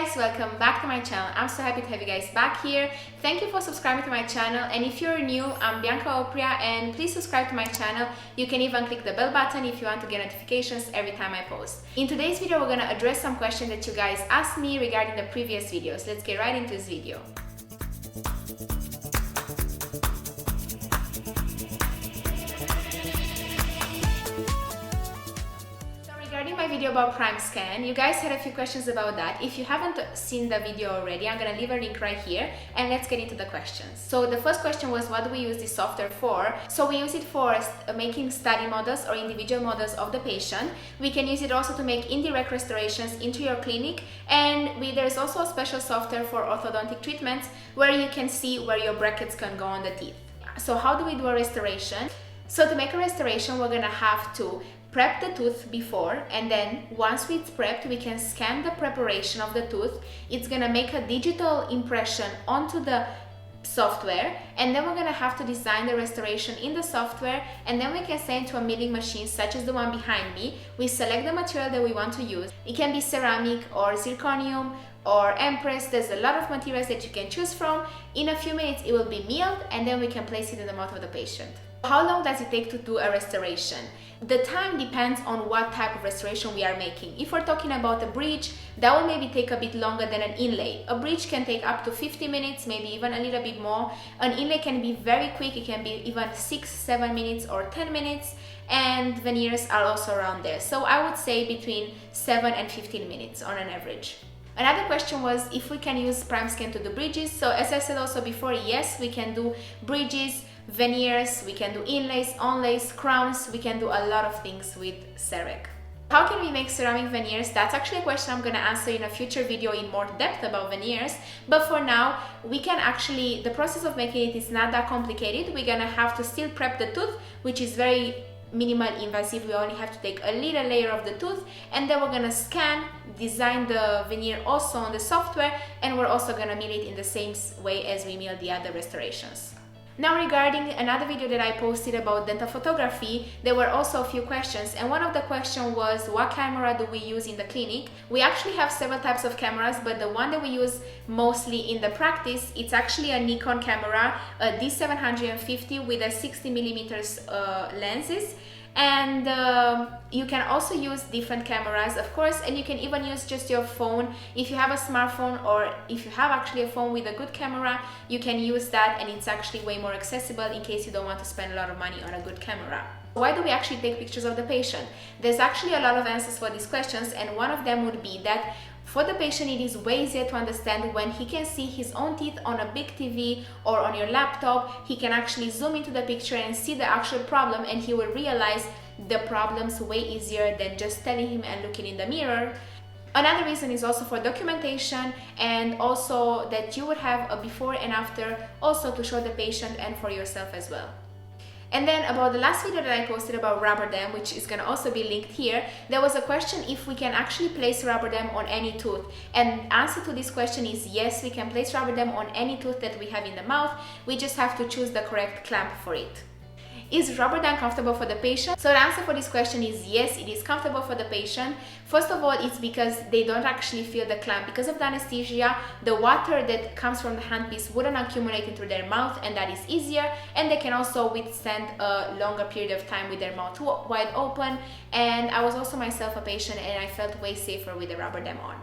guys, welcome back to my channel. I'm so happy to have you guys back here. Thank you for subscribing to my channel, and if you're new, I'm Bianca Oprea, and please subscribe to my channel. You can even click the bell button if you want to get notifications every time I post. In today's video, we're gonna address some questions that you guys asked me regarding the previous videos. Let's get right into this video. My video about Primescan, you guys had a few questions about that. If you haven't seen the video already, I'm gonna leave a link right here, and let's get into the questions. So the first question was, what do we use this software for? So we use it for making study models or individual models of the patient. We can use it also to make indirect restorations into your clinic, and there's also a special software for orthodontic treatments where you can see where your brackets can go on the teeth. So how do we do a restoration? So to make a restoration, we're gonna have to prep the tooth before, and then once it's prepped, we can scan the preparation of the tooth. It's gonna make a digital impression onto the software, and then we're gonna have to design the restoration in the software, and then we can send to a milling machine such as the one behind me. We select the material that we want to use. It can be ceramic or zirconium or empress. There's a lot of materials that you can choose from. In a few minutes it will be milled, and then we can place it in the mouth of the patient. How long does it take to do a restoration? The time depends on what type of restoration we are making. If we're talking about a bridge, that will maybe take a bit longer than an inlay. A bridge can take up to 50 minutes, maybe even a little bit more. An inlay can be very quick, it can be even 6-7 minutes or 10 minutes, and veneers are also around there. So I would say between 7 and 15 minutes on an average. Another question was if we can use Primescan to do bridges. So as I said also before, yes, we can do bridges, veneers, we can do inlays, onlays, crowns. We can do a lot of things with CEREC. How can we make ceramic veneers? That's actually a question I'm gonna answer in a future video in more depth about veneers. But for now, we can actually, the process of making it is not that complicated. We're gonna have to still prep the tooth, which is very minimal invasive. We only have to take a little layer of the tooth, and then we're gonna scan, design the veneer also on the software, and we're also gonna mill it in the same way as we mill the other restorations. Now, regarding another video that I posted about dental photography, there were also a few questions, and one of the questions was, what camera do we use in the clinic? We actually have several types of cameras, but the one that we use mostly in the practice, it's actually a Nikon camera, a D750 with a 60mm lenses. And you can also use different cameras, of course, and you can even use just your phone. If you have a smartphone, or if you have actually a phone with a good camera, you can use that, and it's actually way more accessible in case you don't want to spend a lot of money on a good camera. Why do we actually take pictures of the patient? There's actually a lot of answers for these questions, and one of them would be that for the patient, it is way easier to understand when he can see his own teeth on a big TV or on your laptop. He can actually zoom into the picture and see the actual problem, and he will realize the problems way easier than just telling him and looking in the mirror. Another reason is also for documentation, and also that you would have a before and after also to show the patient and for yourself as well. And then about the last video that I posted about rubber dam, which is going to also be linked here, there was a question if we can actually place rubber dam on any tooth. And answer to this question is yes, we can place rubber dam on any tooth that we have in the mouth. We just have to choose the correct clamp for it. Is rubber dam comfortable for the patient? So the answer for this question is yes, it is comfortable for the patient. First of all, it's because they don't actually feel the clamp. Because of the anesthesia, the water that comes from the handpiece wouldn't accumulate into their mouth, and that is easier. And they can also withstand a longer period of time with their mouth wide open. And I was also myself a patient, and I felt way safer with the rubber dam on.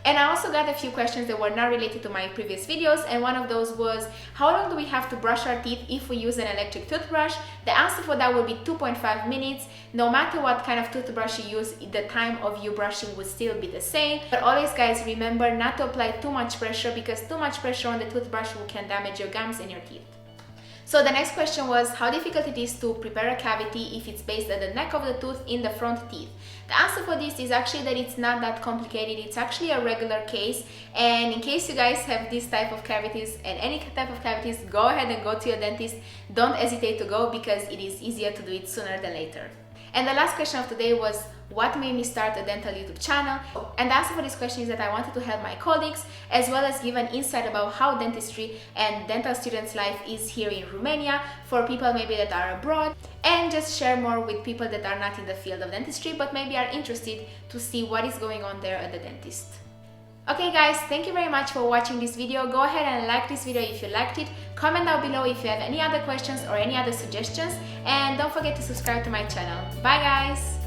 And I also got a few questions that were not related to my previous videos, and one of those was, how long do we have to brush our teeth if we use an electric toothbrush? The answer for that will be 2.5 minutes. No matter what kind of toothbrush you use, the time of you brushing would still be the same. But always, guys, remember not to apply too much pressure, because too much pressure on the toothbrush can damage your gums and your teeth. So the next question was how difficult it is to prepare a cavity if it's based at the neck of the tooth in the front teeth. The answer for this is actually that it's not that complicated. It's actually a regular case, and in case you guys have this type of cavities and any type of cavities, go ahead and go to your dentist. Don't hesitate to go, because it is easier to do it sooner than later. And the last question of today was, what made me start a dental YouTube channel? And the answer for this question is that I wanted to help my colleagues, as well as give an insight about how dentistry and dental students' life is here in Romania, for people maybe that are abroad, and just share more with people that are not in the field of dentistry but maybe are interested to see what is going on there at the dentist. Okay guys, thank you very much for watching this video. Go ahead and like this video if you liked it. Comment down below if you have any other questions or any other suggestions. And don't forget to subscribe to my channel. Bye guys!